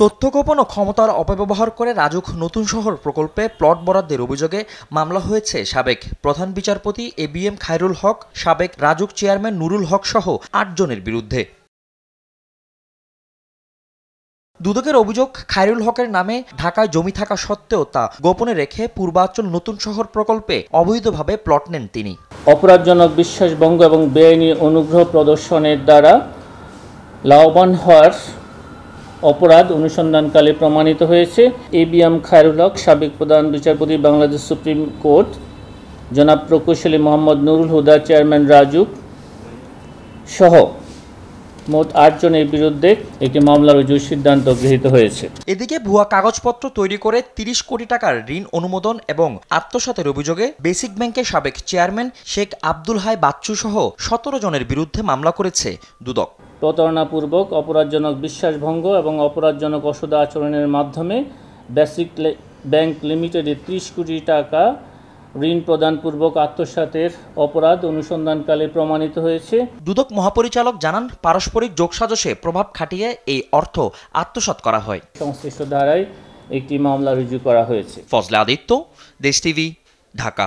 তথ্য গোপন ও ক্ষমতার অপব্যবহার করে রাজুক নতুন শহর প্রকল্পে প্লট বরাদ্দের অভিযোগে মামলা হয়েছে সাবেক প্রধান বিচারপতি এবিএম খায়রুল হক, সাবেক রাজুক চেয়ারম্যান নুরুল হক সহ ৮ জনের বিরুদ্ধে। দুদকের অভিযোগ, খায়রুল হকের নামে ঢাকায় জমি থাকা সত্ত্বেও তা গোপনে রেখে পূর্বাঞ্চল নতুন শহর প্রকল্পে অবৈধভাবে প্লট নেন তিনি। অপরাধজনক বিশ্বাসভঙ্গ এবং বেআইনি অনুগ্রহ প্রদর্শনের দ্বারা লাভবান হওয়ার অপরাধ অনুসন্ধানকালে প্রমাণিত হয়েছে। এবিএম খায়রুল হক, সাবেক প্রধান বিচারপতি বাংলাদেশ সুপ্রিম কোর্ট, জনাব প্রকৌশলী মোহাম্মদ নুরুল হুদা, চেয়ারম্যান রাজুক সহ মোট ৮ জনের বিরুদ্ধে একটি মামলা রুজুর সিদ্ধান্ত গৃহীত হয়েছে। এদিকে ভুয়া কাগজপত্র তৈরি করে ৩০ কোটি টাকার ঋণ অনুমোদন এবং আত্মসাতের অভিযোগে বেসিক ব্যাংকের সাবেক চেয়ারম্যান শেখ আব্দুল হাই বাচ্চু সহ ১৭ জনের বিরুদ্ধে মামলা করেছে দুদক। প্রতারণাপূর্বক, অপরাধজনক বিশ্বাসভঙ্গ এবং অপরাধজনক অসৎ আচরণের মাধ্যমে বেসিক ব্যাংক লিমিটেডে ৩০ কোটি টাকা ঋণ প্রদানপূর্বক আত্মসাতের অপরাধ অনুসন্ধানকালে প্রমাণিত হয়েছে। দুদক মহাপরিচালক জানান, পারস্পরিক যোগসাজশে প্রভাব খাটিয়ে এই অর্থ আত্মসাৎ করা হয়। সংশ্লিষ্ট ধারায় একটি মামলা রুজু করা হয়েছে। ফজলে আদিত্য, দেশ টিভি, ঢাকা।